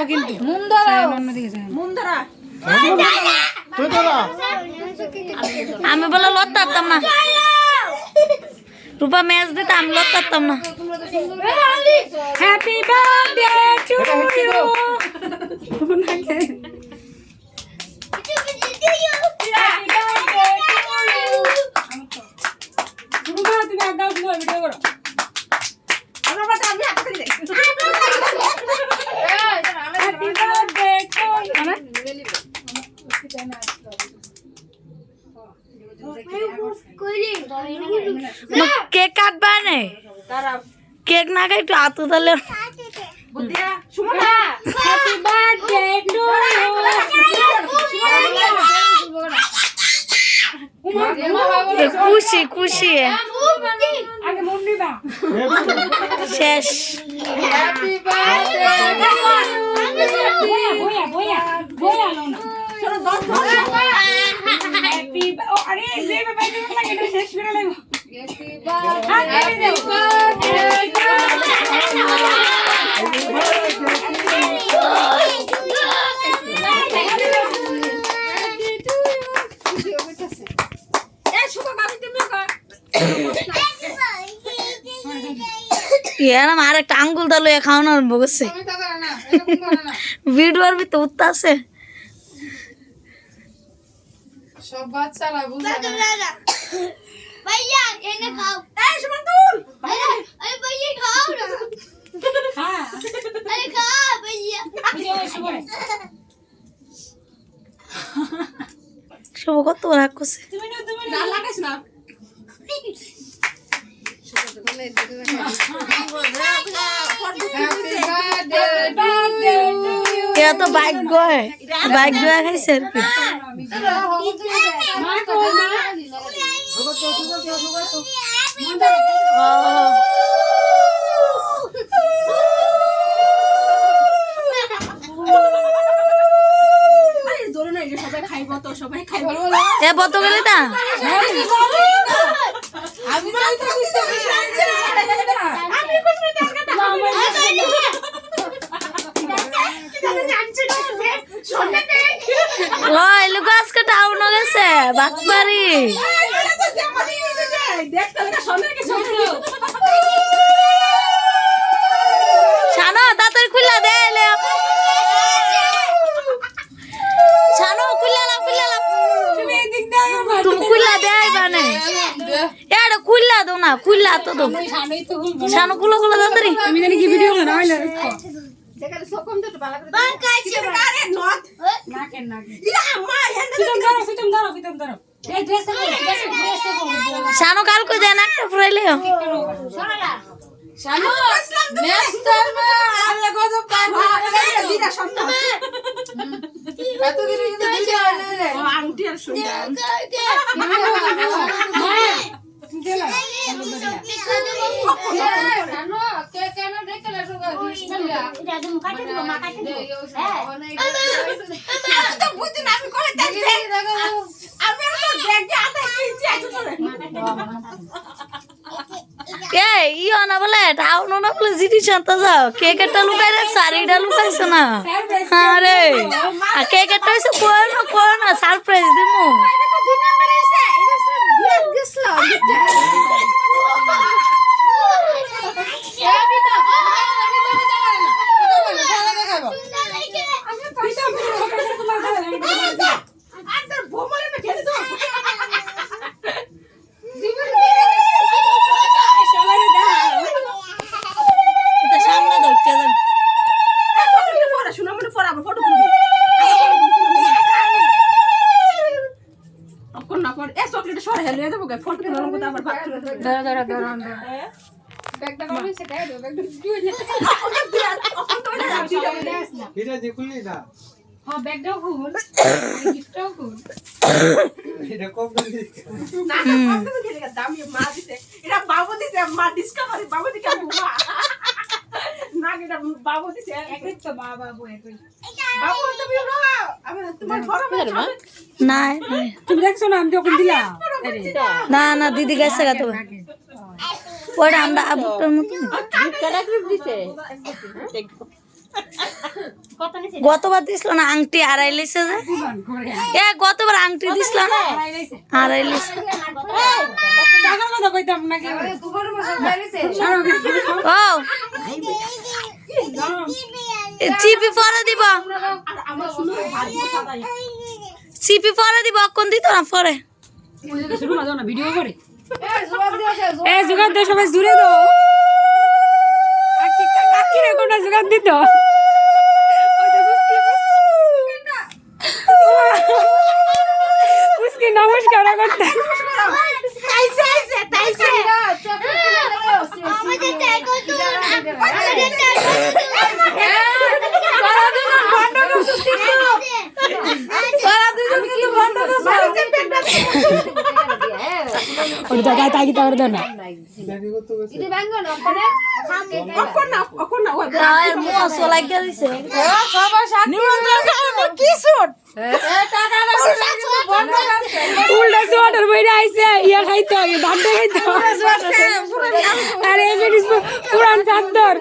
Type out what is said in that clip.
কিন্তু আমি বলে লড়তাম না রূপা ম্যাচ দিতে আমি লড়তাম না happy birthday to you cake কাটবা নে কেক না খাই একটু আতো তাহলে হ্যাপি বার্থডে টু ইউ খুশি খুশি আগে মন নিবা শেষ বয়া বয়া বয়া লো না হ্যাপি ও আরে যে বাবা লাগে এটা শেষ করে লাগো আর একটা আঙ্গুল দালো খাওয়ানো আরম্ভ করছে ভিডিওর ভিতরে উত্তা আছে সব বাচ্চারা বুঝে না भैया एने खाओ এই সুমন্তুল अरे भैया खाओ ना হ্যাঁ अरे खा भैया সব কত রাগ করছে তুমি না লাগাইছ না এ তো ভাগ্য খাইছে আর কি এ বত গেলি না আজকে টাউন গেছে বাকবাড়ি শানো তাড়াতাড়ি খুললা দে শানো খুললা তুমি খুললা দে আইবানে এটা খুললা দাও না খুললা তো দাও শানো খুলো তাড়াতাড়ি আমি জানি কি ভিডিও না হইলো শানো কাল কই যায় না একটা ফুরাইলে ইয়ে না বলে টাউন না বলে জিনিস আনতে যাও কেক একটা লুকাই রাখ শাড়িটা লুকাইছে না আরে কেক একটা হয়েছে কর না সারপ্রাইজ দিমু না দিদি গেছে গা তো ওটা আমরা আবুটার মতো গতবার দিছিল না আংটি আড়াই লিছে যে এ গতবার আংটি দিছিল না আড়াই লিছে টাকার কথা কইতাম নাকি ও চিপি পরে দিব চিপি পরে দিব কোন দিত না পরে ভিডিও করে এ জোগাড় দে সবাই জুড়ে দাও আর কি কাকি রে কোনটা জোগাড় দিত उसके नमस्कार करता তাইছে আমাদের ট্যাগ তো আমাদের ট্যাগ और दादा ताकि तवर दो ना আর মোস লাগা দিছে उल्टा स्वेटर पहने आइसे या खाइते आगे भात खाइते अरे पुरान चादर